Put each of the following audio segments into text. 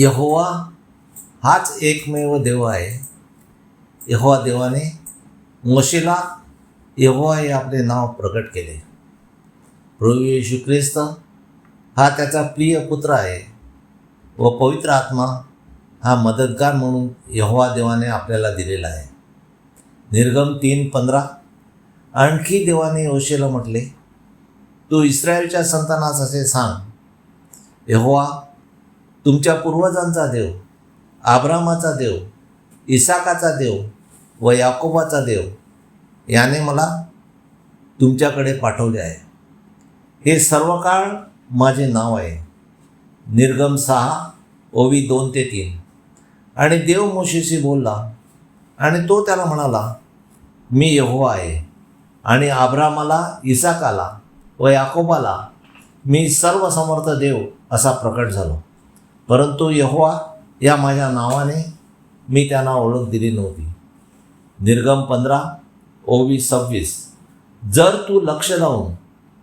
यहोवा हाच एकमेव देव आहे. यहोवा देवाने मोशेला यहोवा हे आपले नाव प्रकट केले. प्रभू येशू ख्रिस्त हा त्याचा प्रिय पुत्र आहे व पवित्र आत्मा हा मदतगार म्हणून यहोवा देवाने आपल्याला दिलेला आहे. निर्गम 3:15 आणखी देवाने मोशेला म्हटले, तू इस्रायलच्या संतानास असे सांग, यहोवा तुमच्या पूर्वजांचा देव, अब्रामाचा देव, इसाकाचा देव व याकोबाचा देव याने मला तुमच्याकडे पाठवले आहे. हे सर्व काळ माझे नाव आहे. निर्गम 6:2-3. आणि देव मोशेशी बोलला आणि तो त्याला म्हणाला, मी यहोवा आहे आणि अब्रामाला, इसाकाला व याकोबाला मी सर्वसमर्थ देव असा प्रकट झालो. परंतु यहोवा या माझ्या नावाने मी त्यांना ओळख दिली नव्हती. निर्गम 15:26. जर तू लक्ष लावून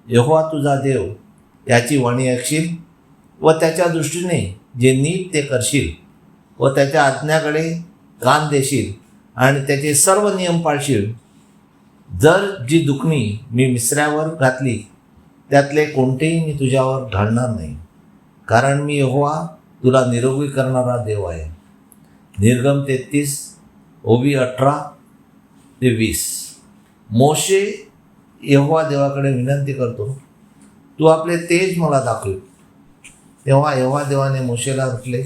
यहोवा तुझा देव याची वाणी ऐकशील व त्याच्या दृष्टीने जे नीट ते करशील व त्याच्या आज्ञाकडे कान देशील आणि त्याचे सर्व नियम पाळशील, जर जी दुखणी मी मिस्रावर घातली त्यातले कोणतेही मी तुझ्यावर घालणार नाही, कारण मी यहोवा तुला निरोगी करणारा देव आहे. निर्गम 33:18-20. मोशे यहोवा देवाकडे विनंती करतो, तू आपले तेज मला दाखव. तेव्हा यहोवा देवाने मोशेला म्हटले,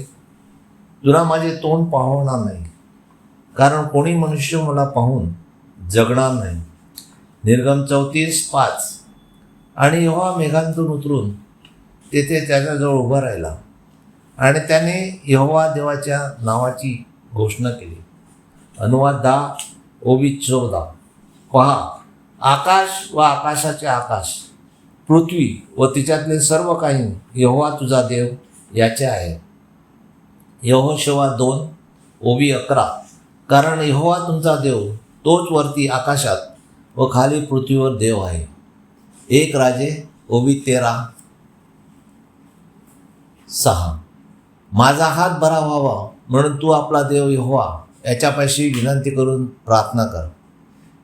तुला माझे तोंड पाहणार नाही, कारण कोणी मनुष्य मला पाहून जगणार नाही. निर्गम 34:5. आणि यहोवा मेघांतून उतरून तेथे त्याच्याजवळ उभा राहिला आणि त्याने यहोवा देवाच्या नावाची घोषणा केली. अनुवाद 10:14. पहा, आकाश व आकाशाचे आकाश, पृथ्वी व तिच्यातले सर्व काही यहोवा तुझा देव याचे आहे. यहोशुआ 2:11. कारण यहोवा तुमचा देव तोच वरती आकाशात व खाली पृथ्वीवर देव आहे. 1 राजे 13:6. माझा हात बरा व्हावा म्हणून तू आपला देव यहोवा याच्यापाशी विनंती करून प्रार्थना कर.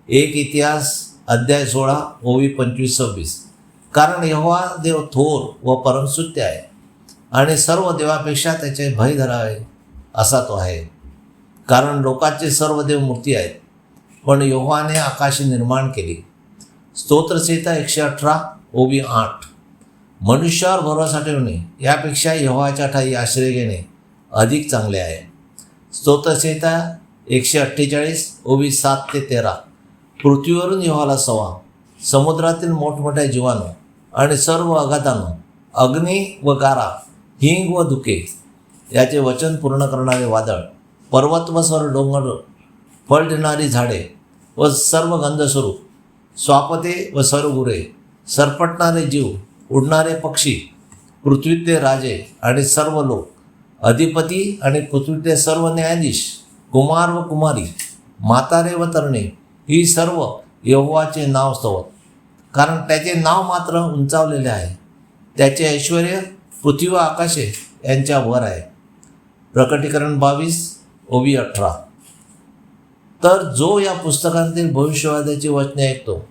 1 इतिहास 16:25-26. कारण यहोवा देव थोर व परमस्तुत्य आहे आणि सर्व देवापेक्षा त्याचे भय धरावे असा तो आहे. कारण लोकांचे सर्व देव मूर्ती आहेत, पण यहोवाने आकाशे निर्माण केली. स्तोत्रसंहिता 118:8. मनुष्यावर भरोसा ठेवणे यापेक्षा यहोवाच्या ठाई आश्रय घेणे अधिक चांगले आहे. स्तोत्रसंहिता 148:7-13. पृथ्वीवरून यहोवाला सवा, समुद्रातील मोठमोठ्या जीवाणू आणि सर्व अगाधानं, अग्नी व गारा, हिंग व धुके याचे वचन पूर्ण करणारे वादळ, पर्वत व सर्व डोंगर, फळ देणारी झाडे व सर्व गंधस्वरूप, स्वापते व सर्व गुरे, सरपटणारे जीव, उडणारे पक्षी, पृथ्वीतले राजे आणि सर्व लोक, अधिपती आणि पृथ्वीतले सर्व न्यायाधीश, कुमार व कुमारी, म्हातारे व तरणे, ही सर्व यहोवाचे नाव स्तवत, कारण त्याचे नाव मात्र उंचावलेले आहे. त्याचे ऐश्वर्य पृथ्वी व आकाशे यांच्या वर आहे. प्रकटीकरण 22:18. तर जो या पुस्तकांतील भविष्यवादाची वचने ऐकतो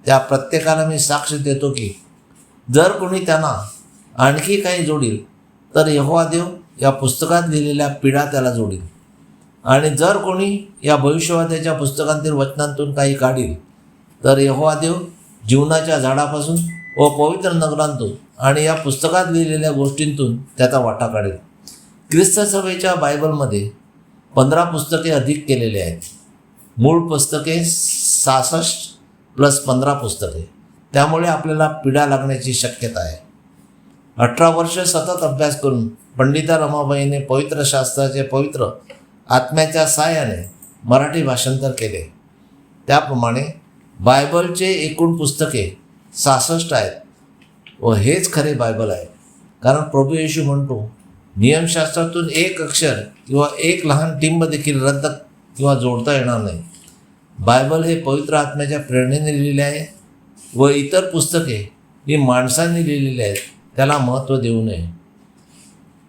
त्या प्रत्येकाला मी साक्ष देतो की जर कोणी त्यांना आणखी काही जोडील तर यहोवा देव या पुस्तकात लिहिलेल्या पिढा त्याला जोडील, आणि जर कोणी या भविष्यवादाच्या पुस्तकांतील वचनांतून काही काढील तर यहोवा देव जीवनाच्या झाडापासून व पवित्र नगरांतून आणि या पुस्तकात लिहिलेल्या गोष्टींतून त्याचा वाटा काढेल. ख्रिस्त सभेच्या बायबलमध्ये 15 पुस्तके अधिक केलेले आहेत. मूळ पुस्तके 66 + 15 पुस्तके. त्यामुळे आपल्याला पिढा लागण्याची शक्यता आहे. 18 वर्ष सतत अभ्यास करून पंडिता रमाबाईने पवित्र शास्त्राचे पवित्र आत्म्याच्या साहाय्याने मराठी भाषांतर केले. त्याप्रमाणे बायबलचे एकूण पुस्तके 66 आहेत व हेच खरे बायबल आहे. कारण प्रभू येशू म्हणतो, नियमशास्त्रातून एक अक्षर किंवा एक लहान टिंब देखील रद्द किंवा जोडता येणार नाही. बायबल हे पवित्र आत्म्याच्या प्रेरणेने लिहिलेले आहे व इतर पुस्तके ही माणसांनी लिहिलेली आहेत, त्याला महत्त्व देऊ नये.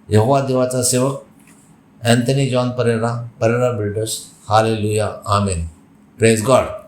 यहोवा देवाचा सेवक Anthony John Pereira, Pereira builders. Hallelujah, amen. Praise God.